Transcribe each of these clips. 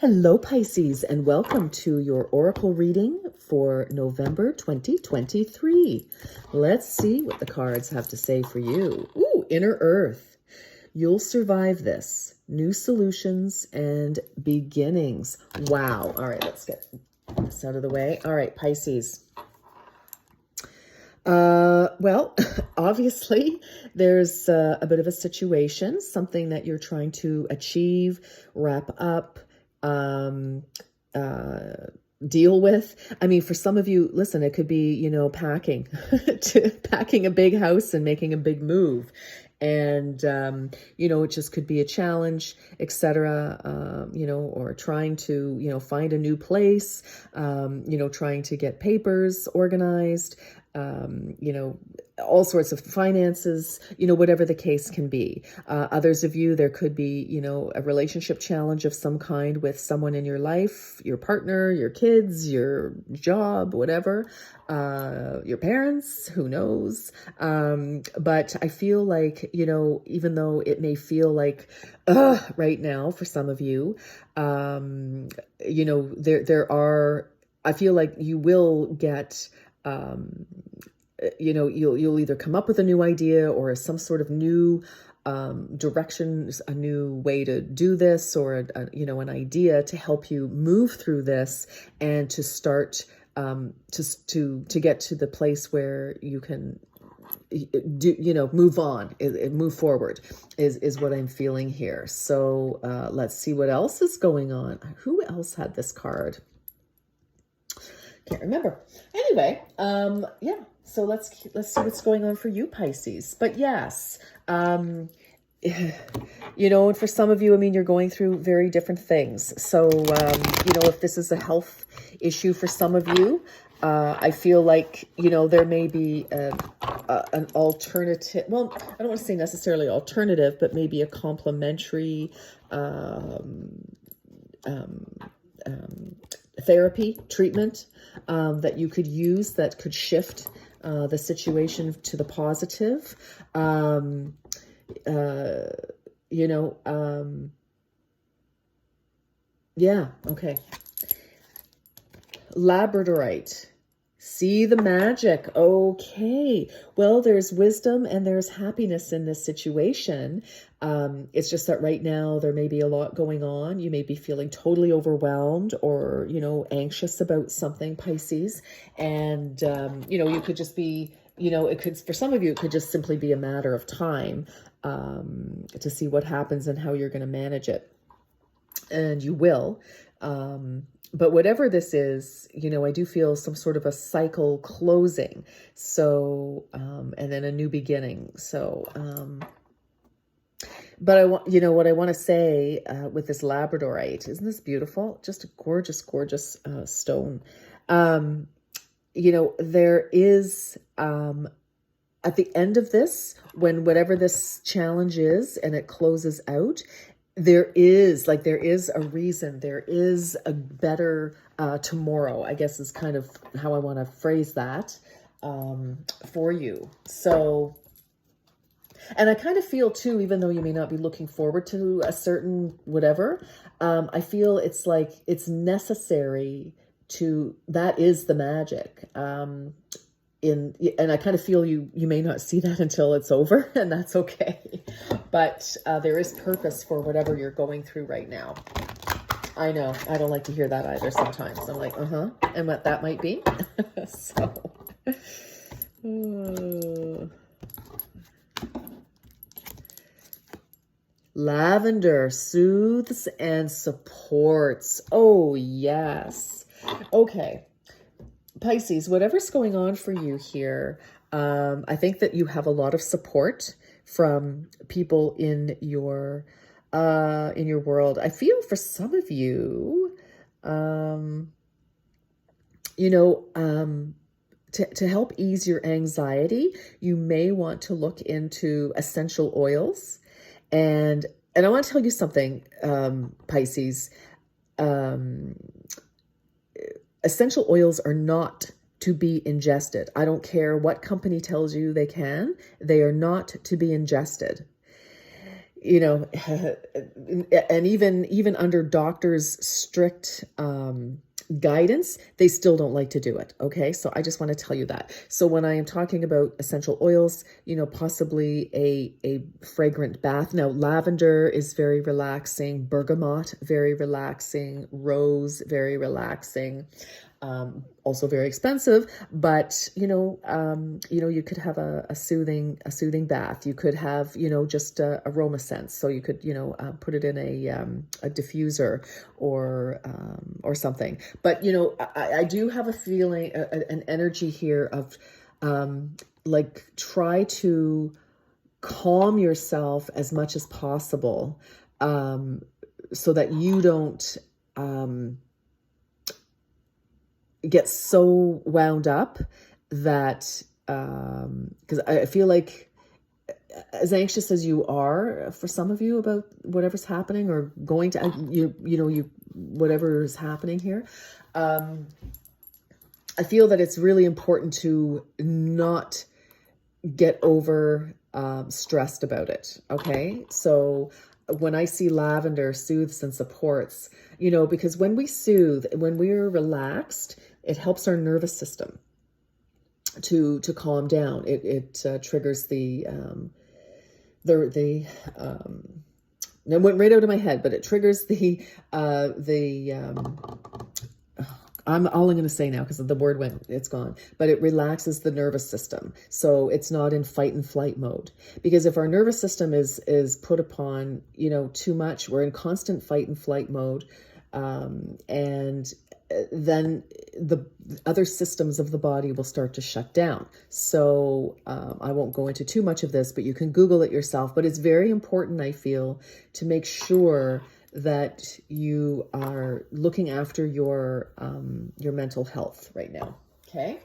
Hello, Pisces, and welcome to your Oracle reading for November 2023. Let's see what the cards have to say for you. Ooh, Inner Earth. You'll survive this. New solutions and beginnings. Wow. All right, let's get this out of the way. All right, Pisces. Well, obviously there's a bit of a situation, something that you're trying to achieve, wrap up, deal with. I mean, for some of you, listen, it could be, packing, packing a big house and making a big move. And, it just could be a challenge, etc., or trying to, find a new place, trying to get papers organized, all sorts of finances, whatever the case can be. Others of you, there could be, a relationship challenge of some kind with someone in your life, your partner, your kids, your job, whatever, your parents, who knows. But I feel like, even though it may feel like, right now for some of you, I feel like you will get, you'll either come up with a new idea or some sort of new direction, a new way to do this, or an idea to help you move through this and to start to get to the place where you can move on, move forward is what I'm feeling here. So let's see what else is going on. Who else had this card? Can't remember. Anyway, yeah. So let's see what's going on for you, Pisces. But yes, and for some of you, I mean, you're going through very different things. So, if this is a health issue for some of you, I feel like, there may be an alternative. Well, I don't want to say necessarily alternative, but maybe a complementary therapy, treatment that you could use that could shift the situation to the positive. Yeah, okay. Labradorite. See the magic. Okay. Well, there's wisdom and there's happiness in this situation. It's just that right now there may be a lot going on. You may be feeling totally overwhelmed or, anxious about something, Pisces. And, you could just be, for some of you, it could just simply be a matter of time to see what happens and how you're going to manage it. And you will. But whatever this is, I do feel some sort of a cycle closing. So, and then a new beginning. So, but I want, what I want to say with this Labradorite, isn't this beautiful? Just a gorgeous, gorgeous stone. There is, at the end of this, when whatever this challenge is and it closes out, there is a reason, there is a better tomorrow, I guess is kind of how I want to phrase that for you. So, and I kind of feel too, even though you may not be looking forward to a certain whatever, I feel it's like it's necessary that is the magic. And I kind of feel you may not see that until it's over, and that's okay. But there is purpose for whatever you're going through right now. I know, I don't like to hear that either sometimes. I'm like, and what that might be. So, lavender soothes and supports. Oh, yes. Okay. Pisces, whatever's going on for you here, I think that you have a lot of support from people in your world. I feel for some of you, to help ease your anxiety, you may want to look into essential oils. And I want to tell you something, Pisces. Essential oils are not to be ingested. I don't care what company tells you they can. They are not to be ingested. you know, and even under doctors' strict guidance, they still don't like to do it. Okay, so I just want to tell you that. So when I am talking about essential oils, you know, possibly a fragrant bath. Now, lavender is very relaxing. Bergamot, very relaxing. Rose, very relaxing. Also very expensive, but you could have a soothing bath. You could have, just aroma scents. So you could, put it in a diffuser or something. But, I do have a feeling, an energy here of, like, try to calm yourself as much as possible, so that you don't, get so wound up that, because I feel like, as anxious as you are for some of you about whatever's happening or going to, whatever is happening here, I feel that it's really important to not get over stressed about it. Okay, so when I see lavender soothes and supports, because when we soothe, when we're relaxed, it helps our nervous system to calm down. It triggers the it went right out of my head, but it triggers I'm going to say now because the word it's gone, but it relaxes the nervous system. So it's not in fight and flight mode, because if our nervous system is put upon, too much, we're in constant fight and flight mode. And then the other systems of the body will start to shut down. So I won't go into too much of this, but you can Google it yourself. But it's very important, I feel, to make sure that you are looking after your mental health right now. Okay.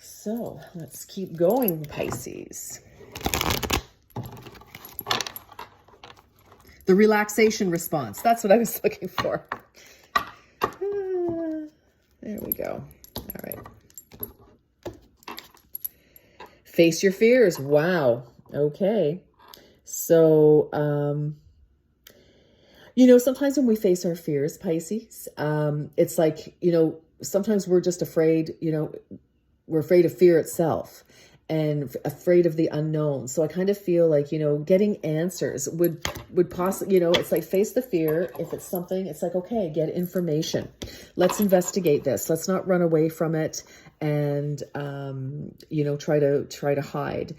So let's keep going, Pisces. The relaxation response. That's what I was looking for. There we go. All right. Face your fears. Wow. Okay. So, sometimes when we face our fears, Pisces, it's like, sometimes we're just afraid, we're afraid of fear itself and afraid of the unknown. So I kind of feel like, getting answers would possibly, it's like face the fear. If it's something, it's like, okay, get information. Let's investigate this. Let's not run away from it and, try to hide,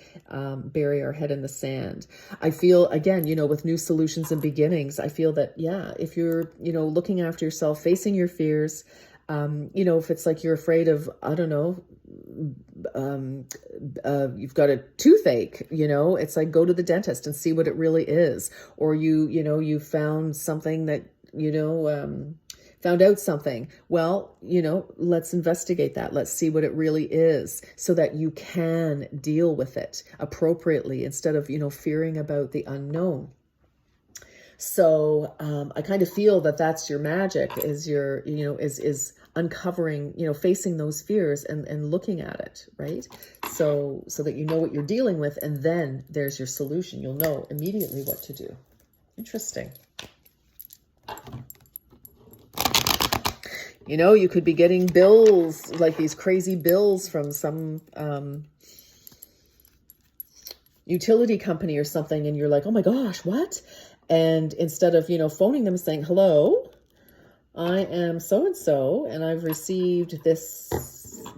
bury our head in the sand. I feel, again, with new solutions and beginnings, I feel that, yeah, if you're, looking after yourself, facing your fears, if it's like you're afraid of, I don't know, you've got a toothache, it's like go to the dentist and see what it really is. Or you found something that, found out something. Well, let's investigate that. Let's see what it really is so that you can deal with it appropriately instead of, fearing about the unknown. So I kind of feel that that's your magic, is your, is uncovering, facing those fears and looking at it, right? So that you know what you're dealing with, and then there's your solution. You'll know immediately what to do. Interesting. You could be getting bills, like these crazy bills from some utility company or something, and you're like, oh my gosh, what? And instead of, phoning them and saying, hello, I am so-and-so, and I've received this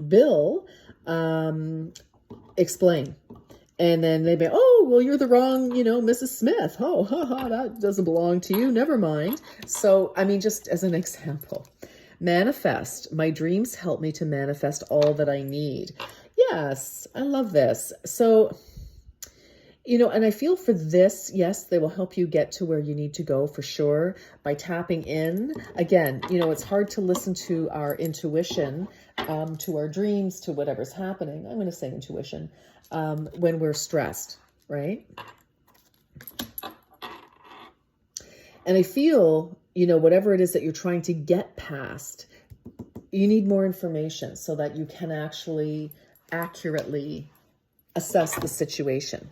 bill, explain. And then they'd be, oh, well, you're the wrong, Mrs. Smith. Oh, that doesn't belong to you. Never mind. So, I mean, just as an example, manifest. My dreams help me to manifest all that I need. Yes, I love this. So, and I feel for this, yes, they will help you get to where you need to go for sure by tapping in. Again, it's hard to listen to our intuition, to our dreams, to whatever's happening. I'm going to say intuition, when we're stressed, right? And I feel, whatever it is that you're trying to get past, you need more information so that you can actually accurately assess the situation.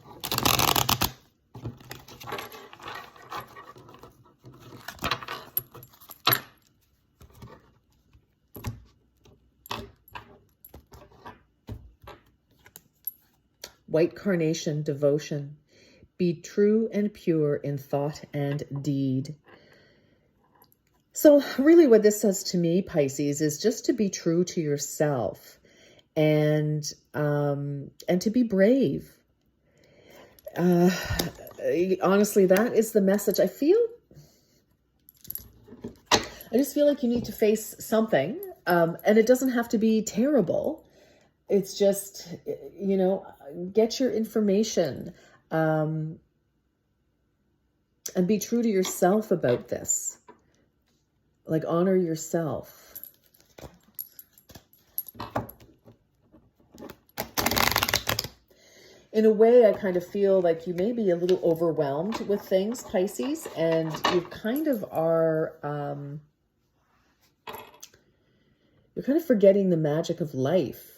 White carnation, devotion. Be true and pure in thought and deed. So really what this says to me, Pisces, is just to be true to yourself and to be brave. Honestly, that is the message. I just feel like you need to face something, and it doesn't have to be terrible. It's just, get your information, and be true to yourself about this. Like, honor yourself. In a way, I kind of feel like you may be a little overwhelmed with things, Pisces, and you kind of are, you're kind of forgetting the magic of life.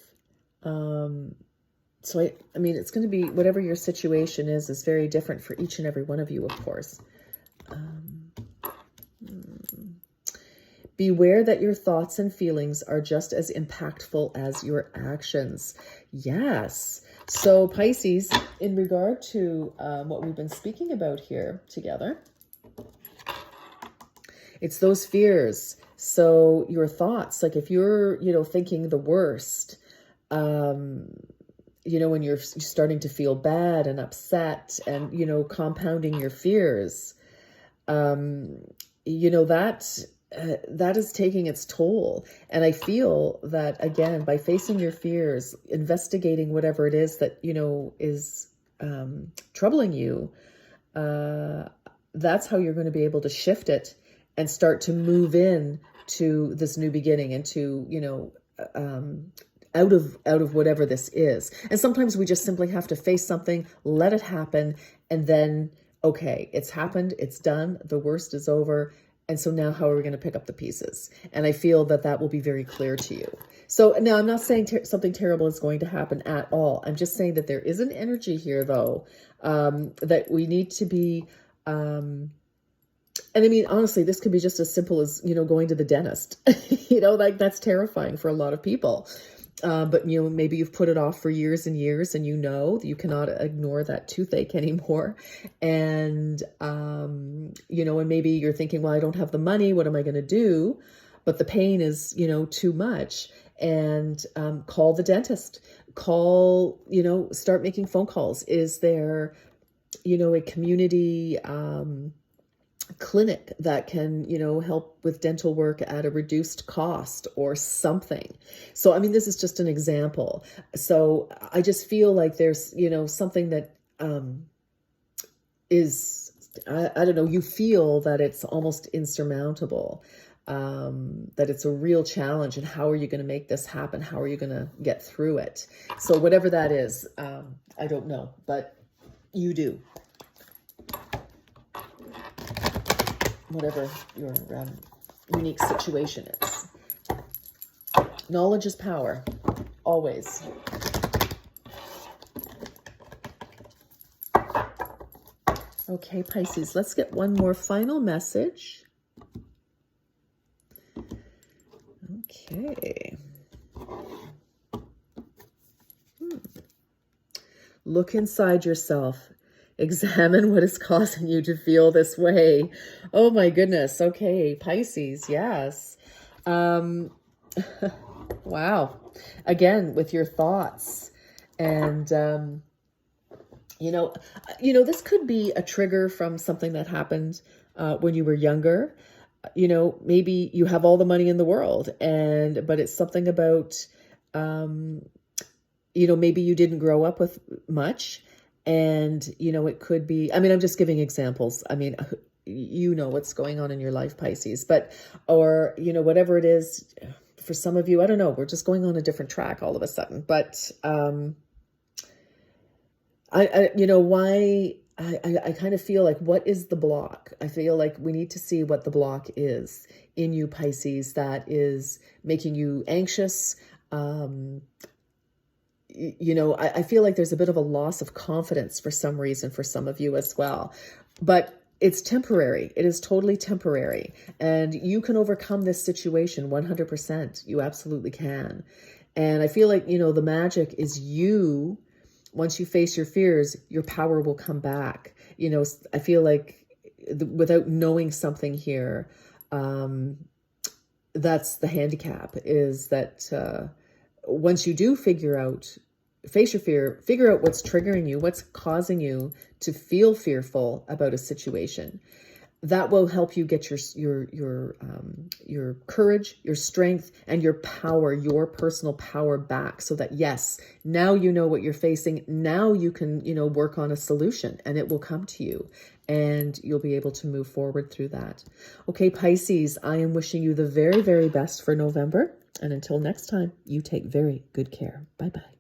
So I mean, it's going to be, whatever your situation is very different for each and every one of you, of course. Beware that your thoughts and feelings are just as impactful as your actions. Yes. So Pisces, in regard to what we've been speaking about here together, it's those fears. So your thoughts, like if you're, thinking the worst, when you're starting to feel bad and upset and, compounding your fears, that is taking its toll. And I feel that, again, by facing your fears, investigating whatever it is that, is troubling you, that's how you're going to be able to shift it and start to move in to this new beginning and to, out of whatever this is. And sometimes we just simply have to face something, let it happen, and then, okay, it's happened, it's done, the worst is over. And so now how are we going to pick up the pieces? And I feel that that will be very clear to you. So now I'm not saying something terrible is going to happen at all. I'm just saying that there is an energy here, though, that we need to be, and I mean, honestly, this could be just as simple as, going to the dentist, like that's terrifying for a lot of people. But, maybe you've put it off for years and years and that you cannot ignore that toothache anymore. And, and maybe you're thinking, well, I don't have the money. What am I going to do? But the pain is, too much. And call the dentist. Start making phone calls. Is there, a community clinic that can, help with dental work at a reduced cost or something? So, I mean, this is just an example. So I just feel like there's, something that is, I don't know, you feel that it's almost insurmountable, that it's a real challenge. And how are you going to make this happen? How are you going to get through it? So whatever that is, I don't know, but you do. Whatever your unique situation is. Knowledge is power, always. Okay, Pisces, let's get one more final message. Okay. Look inside yourself. Examine what is causing you to feel this way. Oh my goodness. Okay, Pisces, yes. Wow. Again, with your thoughts. And, this could be a trigger from something that happened when you were younger. Maybe you have all the money in the world, but it's something about, maybe you didn't grow up with much. And, it could be, I mean, I'm just giving examples. I mean, what's going on in your life, Pisces, or whatever it is for some of you, I don't know, we're just going on a different track all of a sudden. But, I kind of feel like, what is the block? I feel like we need to see what the block is in you, Pisces, that is making you anxious. I feel like there's a bit of a loss of confidence for some reason for some of you as well, but it's temporary. It is totally temporary, and you can overcome this situation 100%. You absolutely can. And I feel like, the magic is you once you face your fears, your power will come back. You know, I feel like without knowing something here, that's the handicap, is that once you do face your fear, figure out what's triggering you, what's causing you to feel fearful about a situation. That will help you get your courage, your strength, and your power, your personal power back, so that, yes, now you know what you're facing. Now you can, work on a solution, and it will come to you, and you'll be able to move forward through that. Okay, Pisces, I am wishing you the very, very best for November. And until next time, you take very good care. Bye-bye.